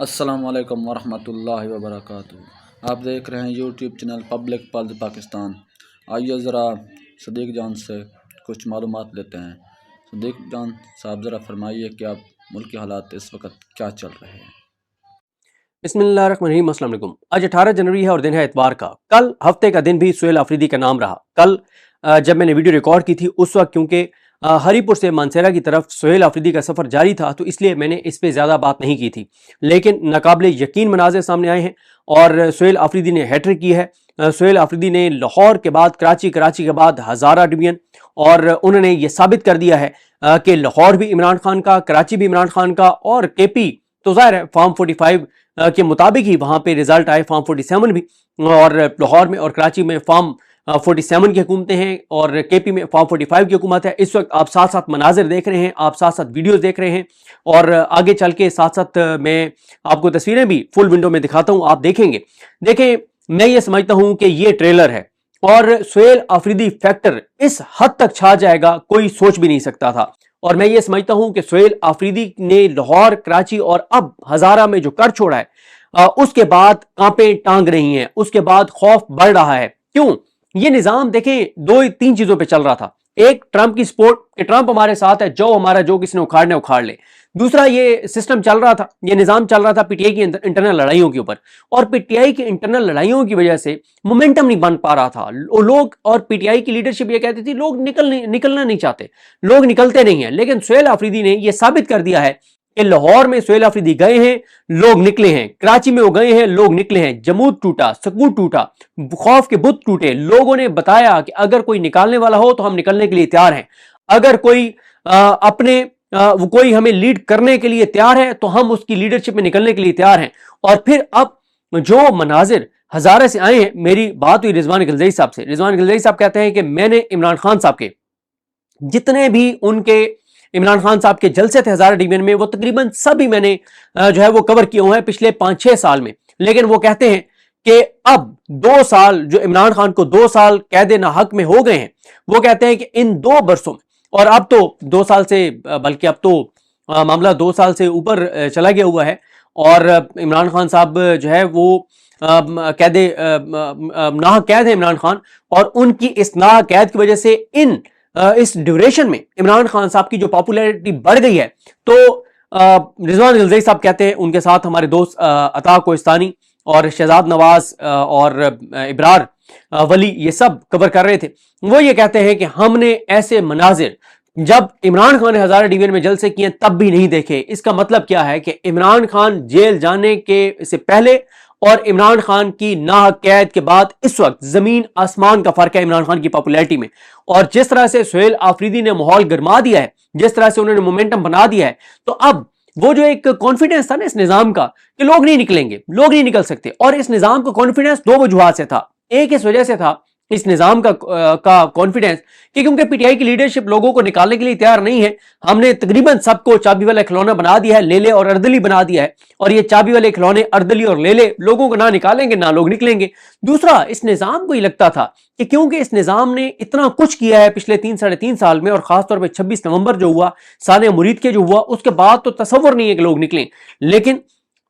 अस्सलाम वालेकुम वरहमतुल्लाहि वबरकातुहू। आप देख रहे हैं YouTube channel public pulse Pakistan. आइए ज़रा सदीक जान से कुछ मालूमात लेते हैं। सदीक जान साहब ज़रा फरमाइए कि आप मुल्क के हालात इस वक्त क्या चल रहे हैं। बिस्मिल्लाहिर्रहमानिर्रहीम। अस्सलाम वालेकुम। आज 18 जनवरी है और दिन है इतवार का। कल हफ्ते का दिन भी सुहेल आफरीदी का नाम रहा। कल जब मैंने वीडियो रिकॉर्ड की थी उस वक्त क्योंकि हरीपुर से मानसेरा की तरफ सुहेल आफरीदी का सफ़र जारी था तो इसलिए मैंने इस पर ज़्यादा बात नहीं की थी, लेकिन नाकाबिले यकीन मनाज़िर सामने आए हैं और सुहेल आफरीदी ने हैट्रिक की है। सुहेल आफरीदी ने लाहौर के बाद कराची, कराची के बाद हज़ारा डिवीजन, और उन्होंने ये साबित कर दिया है कि लाहौर भी इमरान खान का, कराची भी इमरान खान का, और केपी तो ज़ाहिर है फॉर्म 45 के मुताबिक ही वहां पे रिजल्ट आए, फॉर्म 47 भी, और लाहौर में और कराची में फॉर्म 47 की हुकूमतें हैं और केपी में फॉर्म 45 की हुकूमत है। इस वक्त आप साथ साथ मनाजिर देख रहे हैं, आप साथ साथ वीडियोस देख रहे हैं, और आगे चल के साथ साथ मैं आपको तस्वीरें भी फुल विंडो में दिखाता हूं, आप देखेंगे। देखें, मैं ये समझता हूं कि ये ट्रेलर है और सुहेल आफरीदी फैक्टर इस हद तक छा जाएगा कोई सोच भी नहीं सकता था। और मैं ये समझता हूं कि सुहेल आफरीदी ने लाहौर, कराची और अब हजारा में जो कर छोड़ा है, उसके बाद कांपे टांग रही हैं, उसके बाद खौफ बढ़ रहा है। क्यों? ये निजाम देखें, दो तीन चीजों पे चल रहा था। एक, ट्रंप की सपोर्ट कि ट्रंप हमारे साथ है, जो हमारा जो किसी ने उखाड़ने उखाड़ ले। दूसरा, ये सिस्टम चल रहा था, ये निजाम चल रहा था पीटीआई की इंटरनल लड़ाइयों के ऊपर, और पीटीआई की इंटरनल लड़ाइयों की वजह से मोमेंटम नहीं बन पा रहा था। लोग और पीटीआई की लीडरशिप ये कहती थी लोग निकलना नहीं चाहते, लोग निकलते नहीं है। लेकिन सुहेल आफरीदी ने यह साबित कर दिया है कि लाहौर में सुहेल आफरीदी गए हैं, लोग निकले हैं, कराची में वो गए हैं, लोग निकले हैं, जमूद टूटा, सकूत टूटा, खौफ के बुत टूटे। लोगों ने बताया कि अगर कोई निकालने वाला हो तो हम निकलने के लिए तैयार हैं, अगर कोई वो कोई हमें लीड करने के लिए तैयार है तो हम उसकी लीडरशिप में निकलने के लिए तैयार हैं। और फिर अब जो मनाजिर हजारे से आए हैं, मेरी बात हुई रिजवान गिलज़ई साहब से। रिजवान गिलज़ई साहब कहते हैं कि मैंने इमरान खान साहब के जितने भी उनके इमरान खान साहब के जलसे थे हजारा डिवीजन में, वो तकरीबन सभी मैंने जो है वो कवर किए हुए हैं पिछले 5-6 साल में। लेकिन वो कहते हैं कि अब 2 साल, जो इमरान खान को 2 साल कैद ना हक में हो गए हैं, वो कहते हैं कि इन 2 बरसों में, और अब तो 2 साल से, बल्कि अब तो मामला 2 साल से ऊपर चला गया हुआ है, और इमरान खान साहब जो है वो कैदे नाह कैद है इमरान खान, और उनकी इस नाह कैद की वजह से इस ड्यूरेशन में इमरान खान साहब की जो पॉपुलैरिटी बढ़ गई है। तो रिजवान गिलज़ई साहब कहते हैं, उनके साथ हमारे दोस्त अता कोहिस्तानी और शहजाद नवाज और इब्रार वली ये सब कवर कर रहे थे। वो ये कहते हैं कि हमने ऐसे मनाजिर जब इमरान खान ने हजारा डिवीजन में जलसे किए तब भी नहीं देखे। इसका मतलब क्या है कि इमरान खान जेल जाने के से पहले और इमरान खान की नाह कैद के बाद इस वक्त जमीन आसमान का फर्क है इमरान खान की पॉपुलैरिटी में। और जिस तरह से सुहेल आफरीदी ने माहौल गरमा दिया है, जिस तरह से उन्होंने मोमेंटम बना दिया है, तो अब वो जो एक कॉन्फिडेंस था ना इस निजाम का कि लोग नहीं निकलेंगे, लोग नहीं निकल सकते, और इस निजाम का कॉन्फिडेंस 2 वजूहात से था। एक, इस वजह से था इस निजाम का कॉन्फिडेंस कि क्योंकि पीटीआई की लीडरशिप लोगों को निकालने के लिए तैयार नहीं है। हमने तकरीबन सबको चाबी वाला खिलौना बना दिया है, लेले और अर्दली बना दिया है, और ये चाबी वाले खिलौने अर्दली और लेले लोगों को ना निकालेंगे ना लोग निकलेंगे। दूसरा, इस निजाम को ही लगता था कि क्योंकि इस निजाम ने इतना कुछ किया है पिछले 3-3.5 साल में, और खासतौर पर 26 नवंबर जो हुआ, सानिया मुरीद के जो हुआ, उसके बाद तो तसव्वुर नहीं है कि लोग निकलें। लेकिन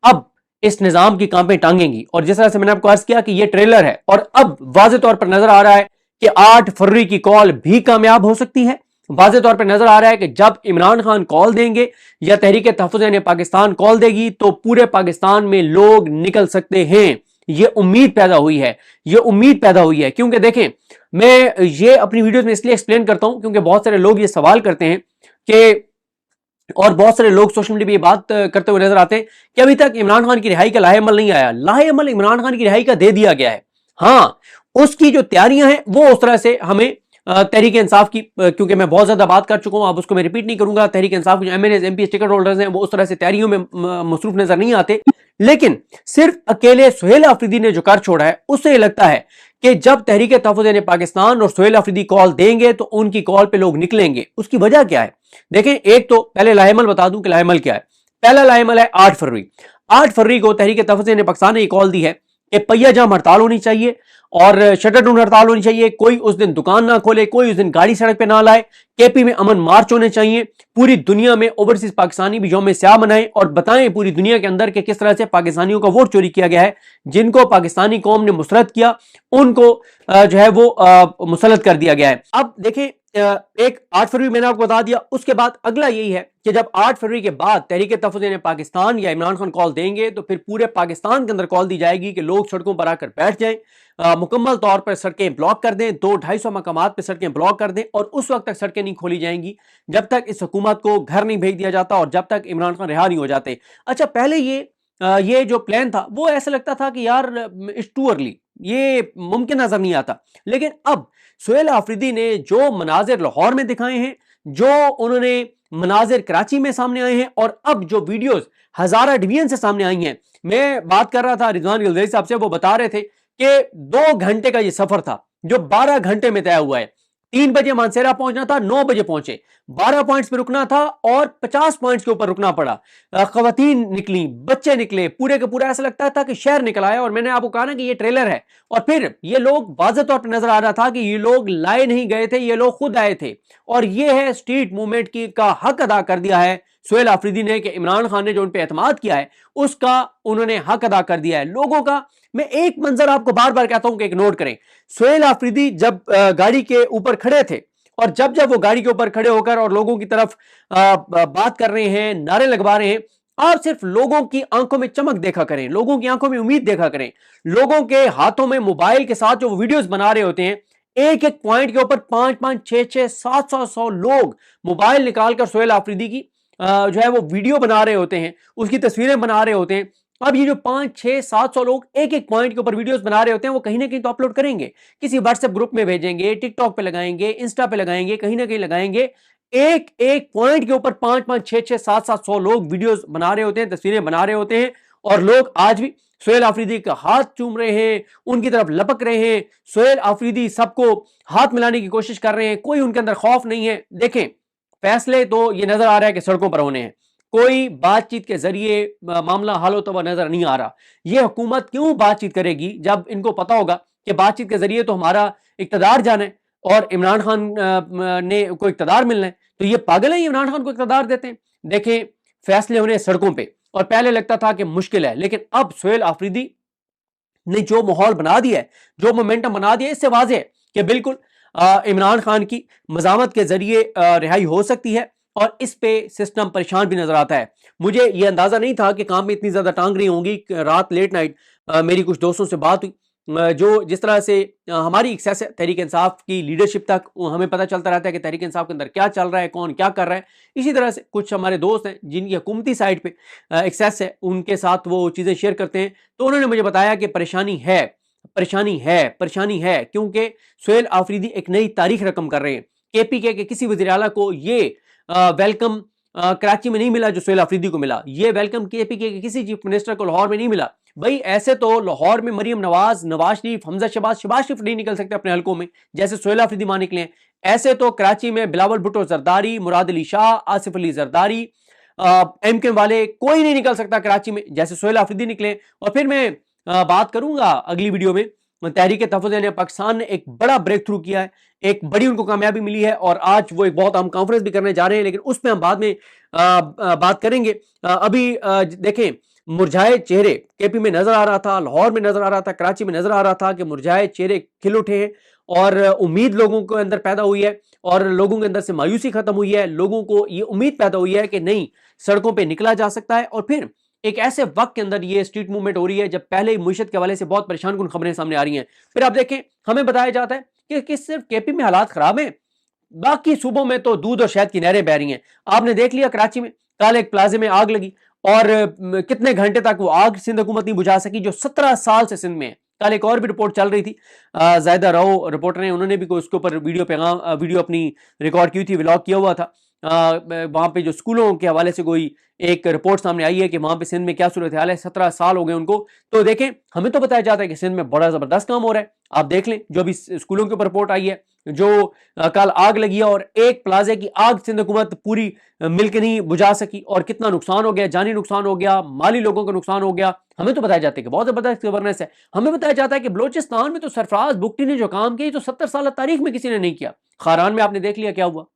अब इस निजाम की कांपें टांगेंगी, और जिस तरह से मैंने आपको अर्ज किया कि ये ट्रेलर है, और अब वाज़े तौर पर नजर आ रहा है कि 8 फरवरी की कॉल भी कामयाब हो सकती है। वाज़े तौर पर नजर आ रहा है कि जब इमरान खान कॉल देंगे या तहरीक तहफ़्फ़ुज़ पाकिस्तान कॉल देगी तो पूरे पाकिस्तान में लोग निकल सकते हैं। ये उम्मीद पैदा हुई है, ये उम्मीद पैदा हुई है। क्योंकि देखें, मैं ये अपनी वीडियोस में इसलिए एक्सप्लेन करता हूं क्योंकि बहुत सारे लोग ये सवाल करते हैं कि, और बहुत सारे लोग सोशल मीडिया पे ये बात करते हुए नजर आते हैं कि अभी तक इमरान खान की रिहाई का लाहेअमल नहीं आया। लाहेअमल इमरान खान की रिहाई का दे दिया गया है। हाँ, उसकी जो तैयारियां हैं वो उस तरह से हमें तहरीक इंसाफ की, क्योंकि मैं बहुत ज्यादा बात कर चुका हूं, अब उसको मैं रिपीट नहीं करूंगा। तहरीक इंसाफ के जो एमएनएस एमपीएस टिकट होल्डर्स हैं वो उस तरह से तैयारियों में मसरूफ नजर नहीं आते। लेकिन सिर्फ अकेले सुहेल आफरीदी ने जो कर छोड़ा है, उससे लगता है कि जब तहरीक तहफ़्फ़ुज़ पाकिस्तान और सुहेल आफरीदी कॉल देंगे तो उनकी कॉल पे लोग निकलेंगे। उसकी वजह क्या है? देखें, एक तो पहले लाहेअमल बता दूं कि लाहेअमल क्या है। पहला लाहेअमल है 8 फरवरी। 8 फरवरी को तहरीक तहफ़्फ़ुज़ पाकिस्तान ने कॉल दी है कि पहिया जाम हड़ताल होनी चाहिए और शटर डाउन हड़ताल होनी चाहिए, कोई उस दिन दुकान ना खोले, कोई उस दिन गाड़ी सड़क पे ना लाए, केपी में अमन मार्च होने चाहिए, पूरी दुनिया में ओवरसीज पाकिस्तानी भी यौम स्याह मनाएं और बताएं पूरी दुनिया के अंदर कि किस तरह से पाकिस्तानियों का वोट चोरी किया गया है, जिनको पाकिस्तानी कौम ने मुसरत किया उनको जो है वो मुसलत कर दिया गया है। अब देखें, एक 8 फरवरी मैंने आपको बता दिया, उसके बाद अगला यही है कि जब 8 फरवरी के बाद तहरीक तहफ़्फ़ुज़ पाकिस्तान या इमरान खान कॉल देंगे तो फिर पूरे पाकिस्तान के अंदर कॉल दी जाएगी कि लोग सड़कों पर आकर बैठ जाएं, मुकम्मल तौर पर सड़कें ब्लॉक कर दें, 200-250 मकामात पर सड़कें ब्लॉक कर दें और उस वक्त तक सड़कें नहीं खोली जाएंगी जब तक इस हुकूमत को घर नहीं भेज दिया जाता और जब तक इमरान खान रिहा नहीं हो जाते। अच्छा, पहले ये जो प्लान था वो ऐसा लगता था कि यार इट्स टू अर्ली, ये मुमकिन नजर नहीं आता, लेकिन अब सुहेल आफरीदी ने जो मनाजिर लाहौर में दिखाए हैं, जो उन्होंने मनाजिर कराची में सामने आए हैं और अब जो वीडियोस हजारा डिवीजन से सामने आई हैं, मैं बात कर रहा था रिजवान गिलजरी साहब से, वो बता रहे थे कि 2 घंटे का ये सफर था जो 12 घंटे में तय हुआ है। 3 बजे मानसेरा पहुंचना था, 9 बजे पहुंचे, 12 पॉइंट्स पे रुकना था और 50 पॉइंट्स के ऊपर रुकना पड़ा। खवातीन निकली, बच्चे निकले, पूरे का पूरा ऐसा लगता था कि शहर निकल आया। और मैंने आपको कहा ना कि ये ट्रेलर है और फिर ये लोग वाज़ेह तौर पर नजर आ रहा था कि ये लोग लाए नहीं गए थे, ये लोग खुद आए थे और ये है स्ट्रीट मूवमेंट की का हक अदा कर दिया है सुहेल आफरीदी ने कि इमरान खान ने जो उन पर एतमाद किया है उसका उन्होंने हक अदा कर दिया है लोगों का। मैं एक मंजर आपको बार बार कहता हूं कि एक नोट करें, सुहेल आफरीदी जब गाड़ी के ऊपर खड़े थे और जब जब वो गाड़ी के ऊपर खड़े होकर और लोगों की तरफ बात कर रहे हैं, नारे लगवा रहे हैं, आप सिर्फ लोगों की आंखों में चमक देखा करें, लोगों की आंखों में उम्मीद देखा करें, लोगों के हाथों में मोबाइल के साथ जो वीडियोस बना रहे होते हैं, एक एक पॉइंट के ऊपर 5-5, 6-6, 700 लोग मोबाइल निकालकर सुहेल आफरीदी की जो है वो वीडियो बना रहे होते हैं, उसकी तस्वीरें बना रहे होते हैं। अब ये जो 5-6-700 लोग एक एक पॉइंट के ऊपर वीडियोस बना रहे होते हैं वो कहीं ना कहीं तो अपलोड करेंगे, किसी व्हाट्सएप ग्रुप में भेजेंगे, टिकटॉक पे लगाएंगे, इंस्टा पे लगाएंगे, कहीं ना कहीं लगाएंगे। एक एक पॉइंट के ऊपर 5-5, 6-6, 700 लोग वीडियोस बना रहे होते हैं, तस्वीरें बना रहे होते हैं और लोग आज भी सुहेल आफरीदी का हाथ चूम रहे हैं, उनकी तरफ लपक रहे हैं, सुहेल आफरीदी सबको हाथ मिलाने की कोशिश कर रहे हैं, कोई उनके अंदर खौफ नहीं है। देखें, फैसले तो ये नजर आ रहा है कि सड़कों पर होने हैं, कोई बातचीत के जरिए मामला हल होता हुआ नजर नहीं आ रहा। ये हुकूमत क्यों बातचीत करेगी जब इनको पता होगा कि बातचीत के जरिए तो हमारा इक्तदार जाना है और इमरान खान ने को इक्तदार मिलना है, तो ये पागल है इमरान खान को इक्तदार देते हैं। देखें, फैसले होने सड़कों पे और पहले लगता था कि मुश्किल है, लेकिन अब सुहेल आफरीदी ने जो माहौल बना दिया है, जो मोमेंटम बना दिया है, इससे वाज़ेह है कि बिल्कुल इमरान खान की मज़ामत के जरिए रिहाई हो सकती है और इस पे सिस्टम परेशान भी नजर आता है। मुझे ये अंदाजा नहीं था कि काम में इतनी ज्यादा टांग रही होंगी। रात लेट नाइट मेरी कुछ दोस्तों से बात हुई, जो जिस तरह से हमारी एक्सेस है तहरीक इंसाफ की लीडरशिप तक हमें पता चलता रहता है कि तहरीक इंसाफ के अंदर क्या चल रहा है, कौन क्या कर रहा है। इसी तरह से कुछ हमारे दोस्त हैं जिनकी हुकूमती साइड पे एक्सेस है, उनके साथ वो चीज़ें शेयर करते हैं, तो उन्होंने मुझे बताया कि परेशानी है, परेशानी है, परेशानी है, क्योंकि सुहेल आफरीदी एक नई तारीख रकम कर रहे हैं। KPK के किसी वज़ीर आला को ये वेलकम कराची में नहीं मिला जो सुहेल आफरीदी को मिला, ये वेलकम KPK के किसी चीफ मिनिस्टर को लाहौर में नहीं मिला। भाई ऐसे तो लाहौर में मरीम नवाज, नवाज शरीफ, हमजा शहबाज शरीफ नहीं निकल सकते अपने हलकों में जैसे सुहेल आफरीदी मां निकले हैं। ऐसे तो कराची में बिलावल भुट्टो जरदारी, मुराद अली शाह, आसिफ अली जरदारी, MK वाले कोई नहीं निकल सकता कराची में जैसे सुहेल आफरीदी निकले। और फिर मैं बात करूंगा अगली वीडियो में, तहरीक तहफ़्फ़ुज़ पाकिस्तान ने एक बड़ा ब्रेक थ्रू किया है, एक बड़ी उनको कामयाबी मिली है और आज वो एक बहुत अहम कॉन्फ्रेंस भी करने जा रहे हैं, लेकिन उस पर हम बाद में बात करेंगे। अभी देखें, मुरझाए चेहरे KP में नजर आ रहा था, लाहौर में नजर आ रहा था, कराची में नजर आ रहा था कि मुरझाए चेहरे खिल उठे हैं और उम्मीद लोगों के अंदर पैदा हुई है और लोगों के अंदर से मायूसी खत्म हुई है। लोगों को ये उम्मीद पैदा हुई है कि नहीं, सड़कों पर निकला जा सकता है। और फिर एक ऐसे वक्त के अंदर ये स्ट्रीट मूवमेंट हो रही है जब पहले ही मुईशत के हवाले से बहुत परेशान कुन खबरें सामने आ रही हैं। फिर आप देखें, हमें बताया जाता है कि सिर्फ KP में हालात खराब हैं, बाकी सूबों में तो दूध और शहद की नहरें बह रही हैं। आपने देख लिया कराची में कल एक प्लाजे में आग लगी और कितने घंटे तक वो आग सिंध हुकूमत नहीं बुझा सकी जो 17 साल से सिंध में है। कल एक और भी रिपोर्ट चल रही थी, जायदा राव रिपोर्टर ने, उन्होंने भी उसके ऊपर वीडियो अपनी रिकॉर्ड की थी, व्लॉग किया हुआ था वहाँ पे जो स्कूलों के हवाले से कोई एक रिपोर्ट सामने आई है कि वहाँ पे सिंध में क्या सूरत हाल है, 17 साल हो गए उनको। तो देखें, हमें तो बताया जाता है कि सिंध में बड़ा ज़बरदस्त काम हो रहा है। आप देख लें जो अभी स्कूलों के ऊपर रिपोर्ट आई है, जो कल आग लगी है और एक प्लाजे की आग सिंध हुकूमत पूरी मिलकर नहीं बुझा सकी, और कितना नुकसान हो गया, जानी नुकसान हो गया, माली लोगों का नुकसान हो गया। हमें तो बताया जाता है कि बहुत ज़बरदस्त गवर्नेंस है। हमें बताया जाता है कि बलोचिस्तान में तो सरफराज बुगटी ने जो काम किया तो 70 साल तारीख में किसी ने नहीं किया। खारान में आपने देख लिया क्या हुआ।